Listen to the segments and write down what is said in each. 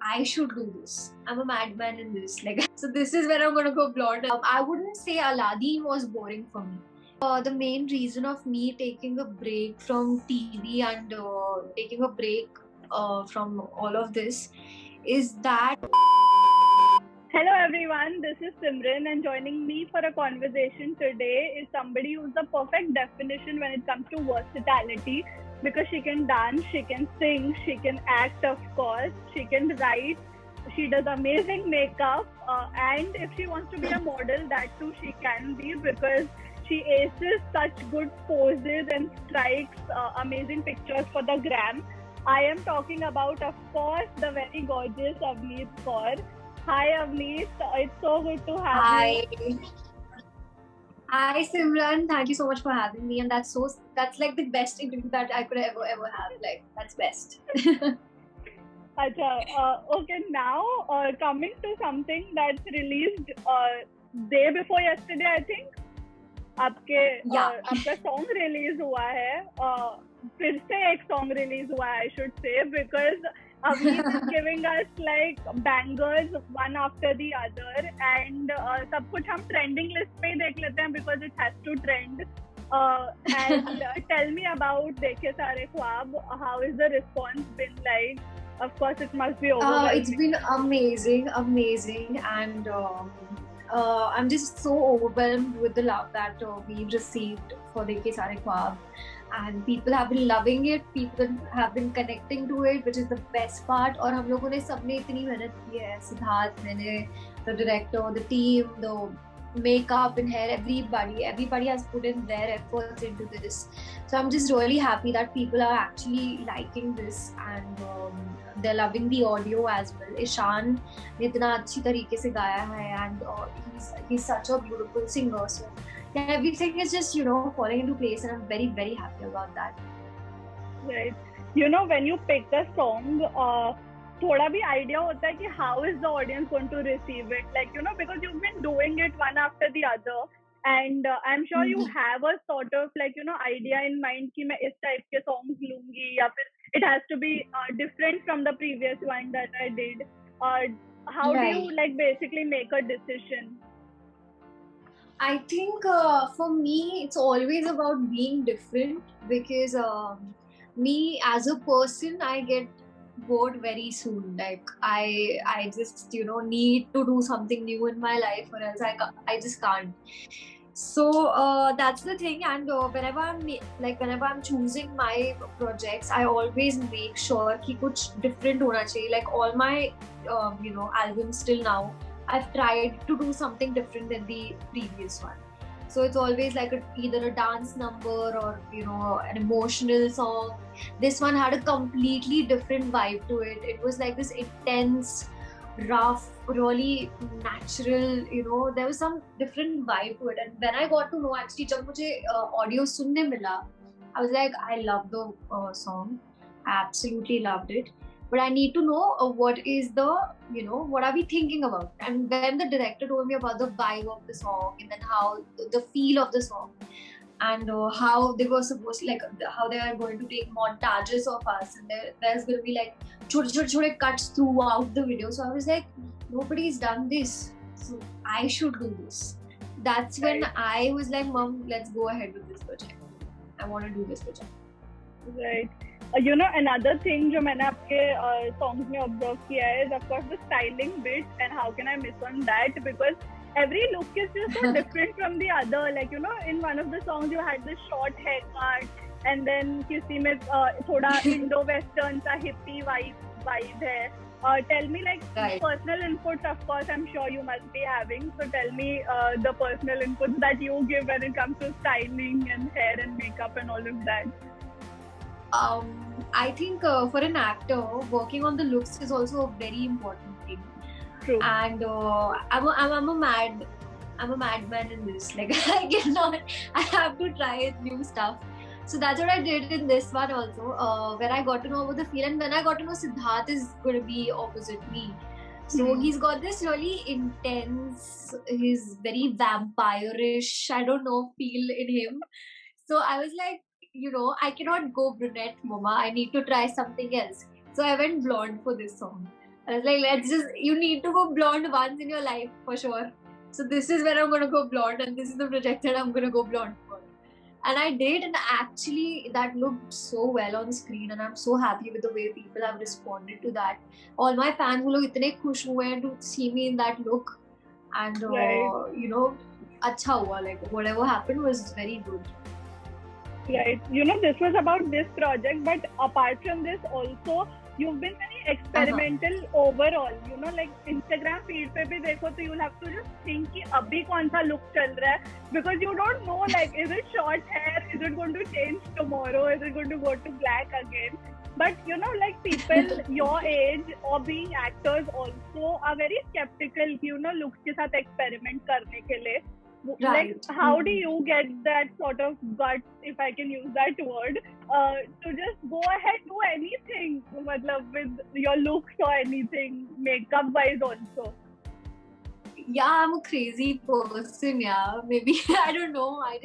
I should do this. I'm a madman in this. Like, so this is where I'm gonna go blonde. I wouldn't say Aladdin was boring for me. The main reason of me taking a break from TV and taking a break from all of this is that. Hello everyone, this is Simran, and joining me for a conversation today is somebody who's the perfect definition when it comes to versatility, because she can dance, she can sing, she can act, of course, she can write, she does amazing makeup, and if she wants to be a model, that too she can be, because she aces such good poses and strikes amazing pictures for the gram. I am talking about, of course, the very gorgeous Avneet Kaur. Hi Avneet, it's so good to have you. Hi Simran, thank you so much for having me, and that's like the best interview that I could ever have. Like, that's best. Okay, now coming to something that's released day before yesterday, I think. आपका song release हुआ है, फिर से एक song release हुआ है, I should say, because Avneet is giving us like bangers one after the other, and सब कुछ हम trending list पे ही देख लेते हैं because it has to trend. And tell me about देखे सारे ख्वाब. How is the response been like? Of course, it must be overwhelming. It's been amazing, and I'm just so overwhelmed with the love that we've received for Dekhe Sare Khwab, and people have been loving it. People have been connecting to it, which is the best part. और हम लोगों ने सबने इतनी मेहनत की है. सिद्धार्थ, मैंने, the director, the team, the makeup and hair, everybody has put in their efforts into this. So I'm just really happy that people are actually liking this, and they're loving the audio as well. Ishan ने इतना अच्छी तरीके से गाया है, and he's such a beautiful singer. So yeah, everything is just falling into place, and I'm very, very happy about that. Right. When you pick a song, थोड़ा भी idea होता है कि how is the audience going to receive it, like because you've been doing it one after the other, and I'm sure you have a sort of like idea in mind कि मैं इस type के songs लूँगी, या फिर it has to be different from the previous one that I did. How do you like basically make a decision? I think for me it's always about being different, because me as a person, I get bored very soon. Like, I just need to do something new in my life, or else I just can't. So that's the thing. And whenever I'm choosing my projects, I always make sure कि कुछ different होना चाहिए. Like, all my albums till now, I've tried to do something different than the previous one. So it's always like either a dance number or an emotional song. This one had a completely different vibe to it. It was like this intense, rough, really natural. There was some different vibe to it. And when I got to know, actually, जब मुझे audio सुनने मिला, I was like, I love the song. I absolutely loved it. But I need to know what is the, what are we thinking about? And when the director told me about the vibe of the song, and then how the feel of the song, and how they were supposed to, like, how they are going to take montages of us, and there's going to be like chote cuts throughout the video. So I was like, nobody's done this, so I should do this. That's when I was like, Mom, let's go ahead with this project. I want to do this project. Right. Another thing जो मैंने आपके songs में observe किया है is of course the styling bit, and how can I miss on that, because every look is just so different from the other. Like in one of the songs you had this short haircut, and then किसी में थोड़ा Indo-Western सा hippie vibe है. Tell me, like, personal inputs, of course, I'm sure you must be having. So tell me the personal inputs that you give when it comes to styling and hair and makeup and all of that. I think for an actor, working on the looks is also a very important thing. True. And I'm a madman in this. Like, I have to try new stuff. So that's what I did in this one also. When I got to know about the feel, and when I got to know Siddharth is going to be opposite me. So he's got this really intense, he's very vampire-ish, I don't know, feel in him. So I was like, I cannot go brunette, mama. I need to try something else. So I went blonde for this song. I was like, you need to go blonde once in your life for sure. So this is where I'm gonna go blonde, and this is the project that I'm gonna go blonde for. And I did, and actually that looked so well on screen, and I'm so happy with the way people have responded to that. All my fans वो लोग इतने खुश हुए हैं to see me in that look, and Right. अच्छा हुआ, like whatever happened was very good. Right. This was about this project, but apart from this, also you've been very experimental overall. Like Instagram feed पे भी देखो तो you'll have to just think कि अभी कौन सा look चल रहा है, because you don't know, like, is it short hair? Is it going to change tomorrow? Is it going to go to black again? But like people your age or being actors also are very skeptical कि looks के साथ experiment करने के लिए. Right. Like, how do you get that sort of guts, if I can use that word, to just go ahead, do anything with your looks or anything, makeup wise also? Yeah, I'm a crazy person. Yeah, maybe I don't know. I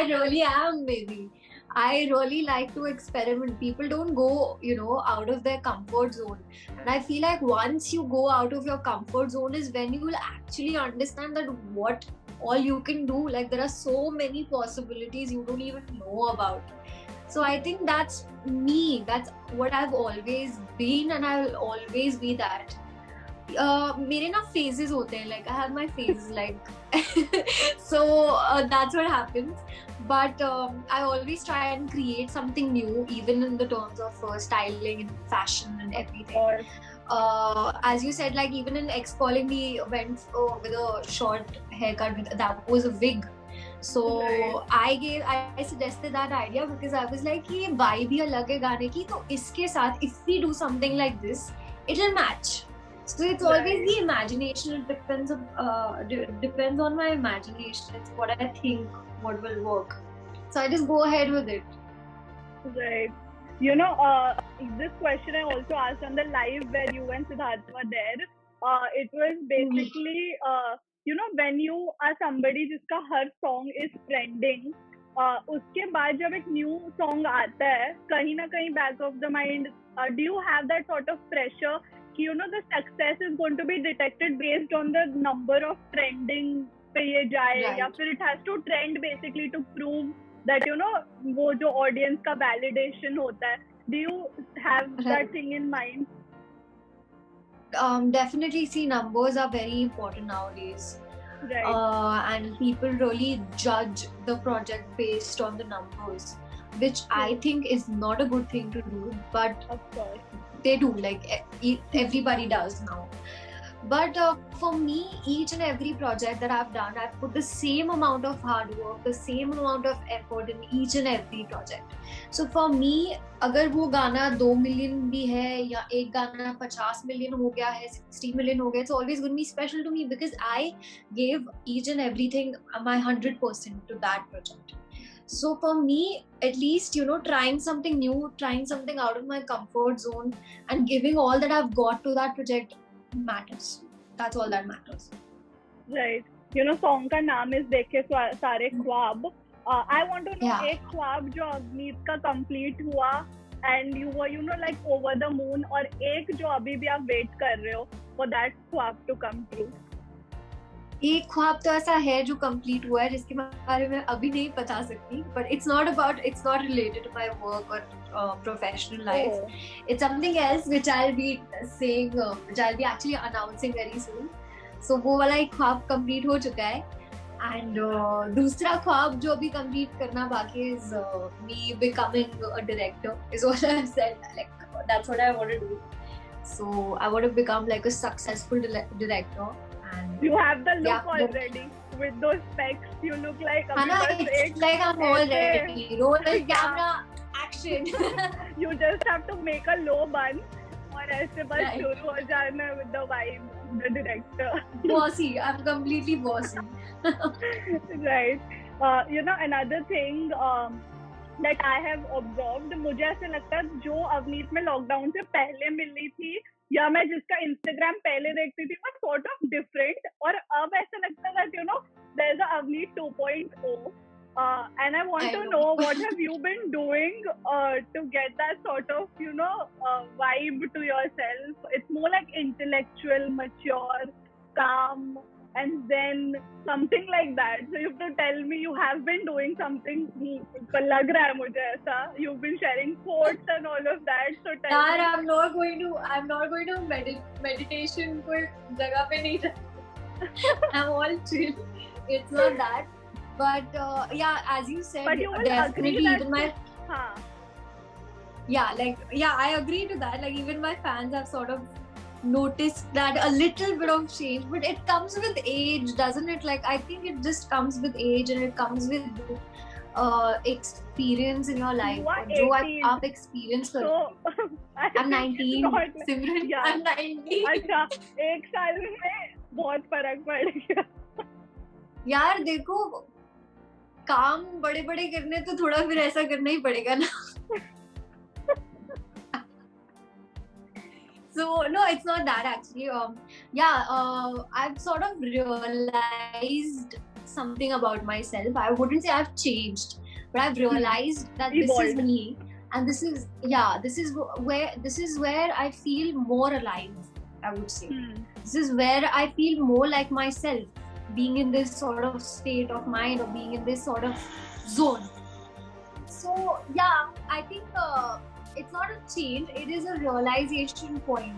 really am. Maybe I really like to experiment. People don't go, out of their comfort zone, and I feel like once you go out of your comfort zone is when you will actually understand that what all you can do. Like there are so many possibilities you don't even know about. So I think that's me. That's what I've always been, and I will always be that. मेरे ना phases होते हैं, like I have my phases, like so that's what happens. But I always try and create something new, even in the terms of styling and fashion and everything. As you said, like even in X-Calling, we went with a short haircut. That was a wig. So Right. I suggested that idea because I was like, ये vibe ही अलग है गाने की, तो इसके साथ if we do something like this, it'll match. So it's always the imagination. It depends on my imagination. It's what I think what will work. So I just go ahead with it. Right. This question I also asked on the live where you and Siddharth were there. It was basically, when you are somebody जिसका हर song is trending, उसके बाद जब एक new song आता है, कहीं ना कहीं back of the mind, do you have that sort of pressure कि the success is going to be detected based on the number of trending पे ये जाए, Right. या फिर it has to trend basically to prove that वो जो audience का validation होता है, do you have that thing in mind? Definitely, see, numbers are very important nowadays. Right. And people really judge the project based on the numbers, which I think is not a good thing to do, but Of course. they do, like everybody does now. But for me, each and every project that I've done, I've put the same amount of hard work, the same amount of effort in each and every project. So for me, अगर वो गाना 2 million भी है या एक गाना 50 million हो गया है, 60 million हो गया, it's always going to be special to me because I gave each and everything my 100% to that project. So for me, at least, trying something new, trying something out of my comfort zone and giving all that I've got to that project matters. That's all that matters. Right. Song का नाम is देखे सारे ख्वाब. I want to know एक ख्वाब जो अवनीत का complete हुआ and you were like over the moon, और एक जो अभी भी आप wait कर रहे हो for that ख्वाब to come true. एक ख्वाब तो ऐसा है जो कंप्लीट हुआ है जिसके बारे में अभी नहीं बता सकती, but it's not related to my work or professional life. It's something else which I'll be saying, which I'll be actually announcing very soon. So वो वाला एक ख्वाब कंप्लीट हो चुका है, and दूसरा ख्वाब जो अभी कंप्लीट करना बाकी is me becoming a director is what I've said. Like that's what I want to do. So I want to become like a successful director. And you have the look already with those specs. You look like it's like I'm all ready. Roll the camera, action. You just have to make a low bun और ऐसे बस शुरू हो जाना with the vibe, the director. Bossy. I'm completely bossy. Right. Another thing that I have observed, मुझे ऐसे लगता है जो अवनीत में लॉकडाउन से पहले मिली थी या मैं जिसका इंस्टाग्राम पहले देखती थी वो sort of different, और अब ऐसा लगता है that there's a Avneet 2.0. And I want I to know. know what have you been doing to get that sort of, vibe to yourself. It's more like intellectual, mature, calm, and then something like that. So you have to tell me you have been doing something. lag raha hai mujhe aisa. You've been sharing quotes and all of that. So tell यार me. I'm not going to meditation कोई जगह पे नहीं जाती. I'm all chill. It's not that. But yeah, as you said, But you will definitely agree that even my हाँ. yeah, I agree to that. Like even my fans have sort of noticed that a little bit of change, but it comes with age, doesn't it? Like I think it just comes with age, and it comes with experience in your life. You are जो 18. आप experience करते So हो. I I'm think 19. not like- Simran, Yeah. I'm 19. अच्छा, एक साल में बहुत फर्क पड़ गया. यार देखो, काम बड़े बड़े करने तो थोड़ा फिर ऐसा करना ही पड़ेगा ना. So no, it's not that actually. I've sort of realized something about myself. I wouldn't say I've changed, but I've realized that this is Evolved. me, and this is where I feel more alive. I would say this is where I feel more like myself, being in this sort of state of mind, or being in this sort of zone. So yeah, I think it's not a change, it is a realization point.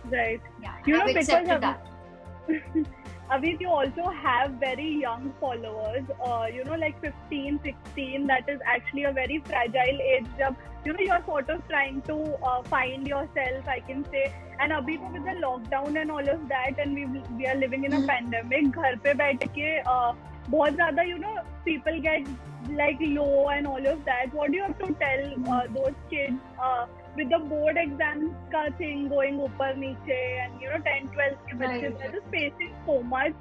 Right. Yeah, You I've know, accepted because that. Avit, you also have very young followers, like 15, 16. That is actually a very fragile age. Jab, you're sort of trying to find yourself, I can say. And abhi to with the lockdown and all of that, and we are living in a pandemic. Ghar pe baith ke, bahut zyada, people get like low and all of that. What do you have to tell those kids with the board exams ka thing going upar niche, and 10, 12 ke bachche are just facing so much,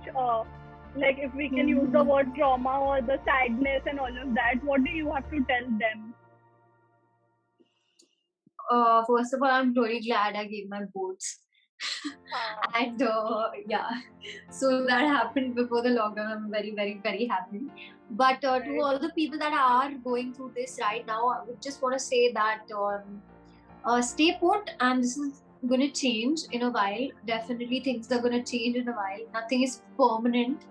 like if we can use the word trauma or the sadness and all of that, what do you have to tell them? First of all, I'm really glad I gave my boards. And so that happened before the lockdown. I'm very, very, very happy. But to all the people that are going through this right now, I would just want to say that stay put, and this is going to change in a while. Definitely things are going to change in a while. Nothing is permanent.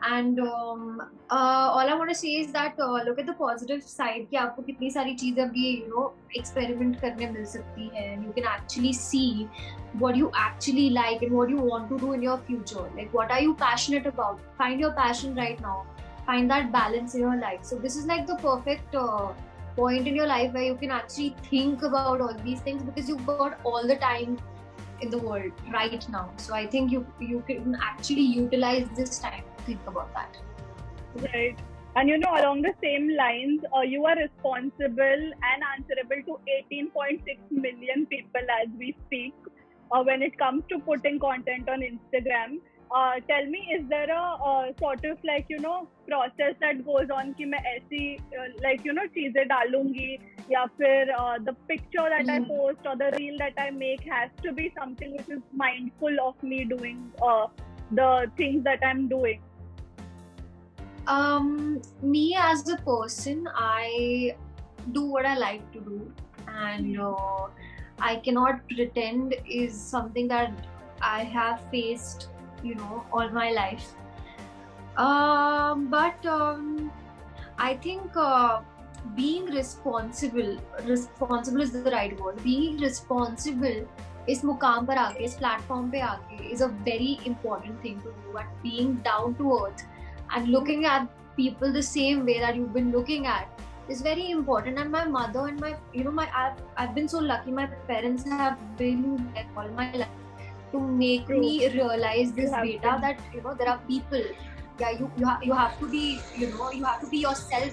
And all I want to say is that look at the positive side कि आपको कितनी सारी चीजें अभी experiment करने मिल सकती हैं, and you can actually see what you actually like and what you want to do in your future. Like what are you passionate about? Find your passion right now. Find that balance in your life. So this is like the perfect point in your life where you can actually think about all these things, because you've got all the time in the world right now. So I think you can actually utilize this time to think about that. Right. And along the same lines, you are responsible and answerable to 18.6 million people as we speak when it comes to putting content on Instagram. Tell me, is there a sort of like process that goes on कि मैं ऐसी चीजें डालूंगी, या फिर the picture that I post or the reel that I make has to be something which is mindful of me doing the things that I'm doing? Me as a person, I do what I like to do, and I cannot pretend is something that I have faced all my life. But I think being responsible is the right word. Being responsible इस मुकाम पर आके, इस platform पे आके is a very important thing to do, and being down to earth and looking at people the same way that you've been looking at is very important. And my mother and I've been so lucky. My parents have been there all my life to make me realize this data that there are people. Yeah, you have to be you have to be yourself.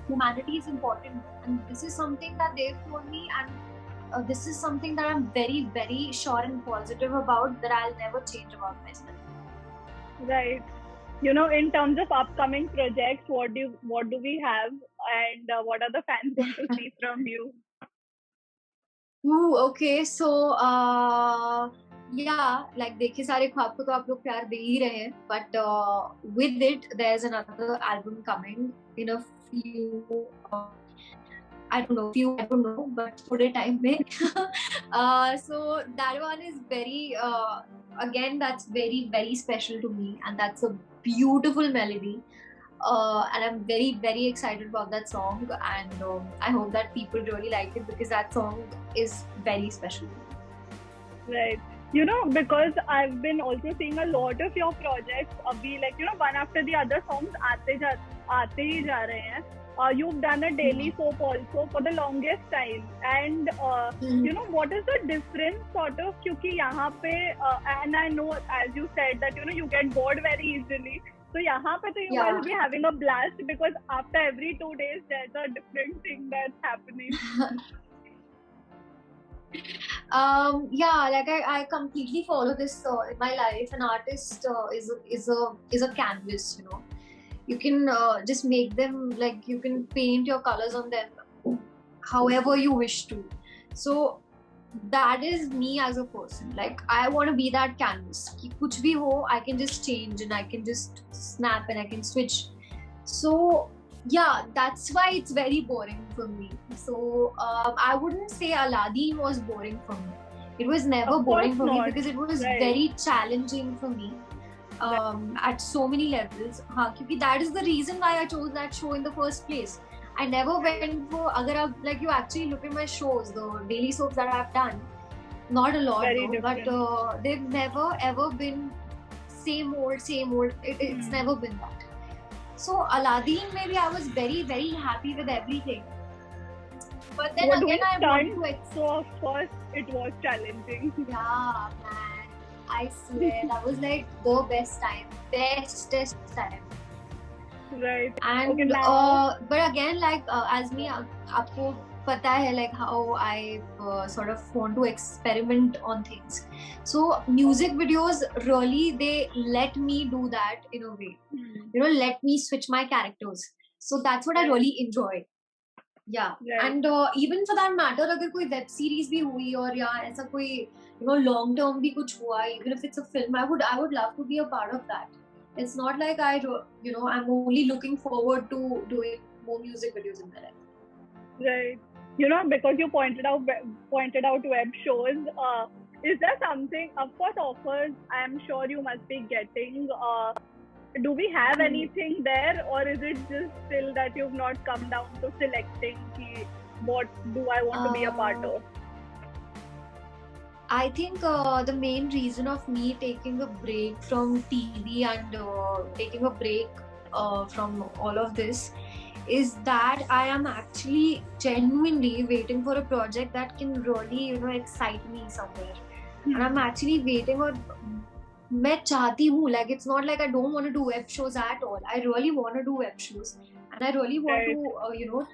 Humanity is important, and this is something that they've told me, and this is something that I'm very, very sure and positive about, that I'll never change about myself. Right. In terms of upcoming projects, what do we have, and what are the fans going to see from you? Okay. So yeah, like देखे सारे ख्वाब को तो आप लोग प्यार दे ही रहे हैं, but with it there's another album coming in a few I don't know, few, I don't know, but थोड़े time में. So that one is very, again, that's very, very special to me, and that's a beautiful melody. And I'm very, very excited about that song, and I hope that people really like it because that song is very special. Right. Because I've been also seeing a lot of your projects. Abhi, like, one after the other songs aate hi ja rahe hain. You've done a daily soap also for the longest time. And, what is the difference sort of? Kyunki yahan pe, and I know, as you said, that, you get bored very easily. So yahan pe to you must be having a blast because after every 2 days, there's a different thing that's happening. Yeah, like I completely follow this in my life. An artist is a canvas, you know. You can just make them, like, you can paint your colors on them however you wish to. So that is me as a person. Like, I want to be that canvas. Ki kuch bhi ho, I can just change and I can just snap and I can switch. So yeah, that's why it's very boring for me. So I wouldn't say Aladdin was boring for me. It was never boring for me because it was very challenging for me at so many levels. Because that is the reason why I chose that show in the first place. I never went for, like, you actually look at my shows, the daily soaps that I've done, not a lot though, but they've never ever been same old. It's never been that. So Aladdin, maybe I was very, very happy with everything. But then again, I want to. So of course, it was challenging. Yeah, man. I swear, that was like the bestest time. Right. And okay, but again, like as me, आपको पता है, like how I sort of want to experiment on things. So music videos really, they let me do that in a way. You know, let me switch my characters. So that's what I really enjoy. Yeah. And even for that matter, अगर कोई web series भी हुई और या ऐसा कोई long term भी कुछ हुआ, even if it's a film, I would love to be a part of that. It's not like I'm only looking forward to doing more music videos in my life. Right. Because you pointed out web shows. Is there something? Of course, offers. I am sure you must be getting. Do we have anything there, or is it just still that you've not come down to selecting what do I want to be a part of? I think the main reason of me taking a break from TV and taking a break from all of this is that I am actually genuinely waiting for a project that can really, excite me somewhere. And I'm actually waiting for. मैं चाहती हूँ, like, it's not like I don't want to do web shows at all. I really want to do web shows, and I really want to,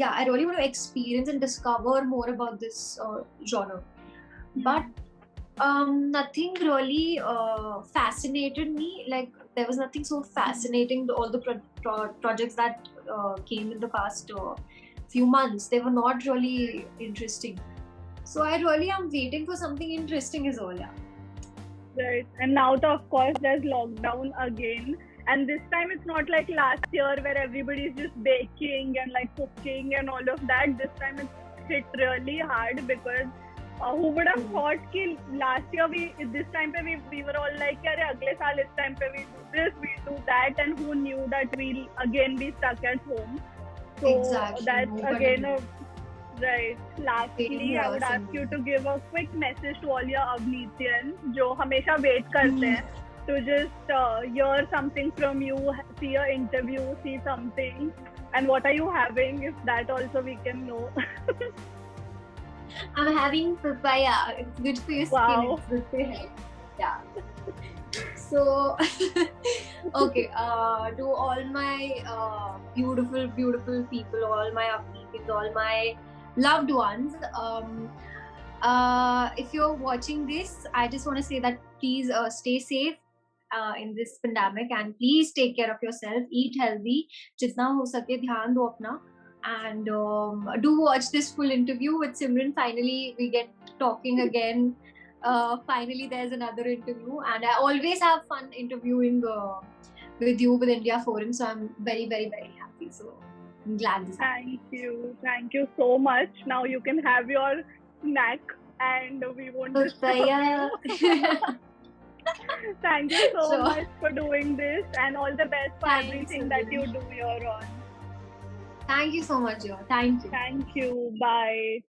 I really want to experience and discover more about this genre. But nothing really fascinated me. Like, there was nothing so fascinating. All the projects that came in the past few months, they were not really interesting. So I really am waiting for something interesting as well. Yeah. Right. And now, of course, there's lockdown again. And this time it's not like last year where everybody's just baking and like cooking and all of that. This time it's hit really hard because who would have thought that last year this time we were all like, agle saal this time we do this, we do that, and who knew that we'll again be stuck at home. So exactly. That's again Right. Lastly, I would ask you to give a quick message to all your Avneetians जो हमेशा wait करते हैं to just hear something from you, see an interview, see something, and what are you having? If that also we can know. I'm having papaya. It's good for your skin. It's good for your hair. Yeah. So, okay. To all my beautiful, beautiful people, all my Avneetians, all my loved ones, if you're watching this, I just want to say that please stay safe in this pandemic, and please take care of yourself, eat healthy, jitna ho sake dhyan do apna, and do watch this full interview with Simran. Finally we get talking again finally there's another interview, and I always have fun interviewing with you with India Forum, so I'm very, very, very happy. So I'm glad this happened. Thank you so much. Now you can have your snack, and we won't disturb you. Thank you so much for doing this, and all the best for everything that you do here on. Thank you so much, Joe. Thank you. Thank you. Bye.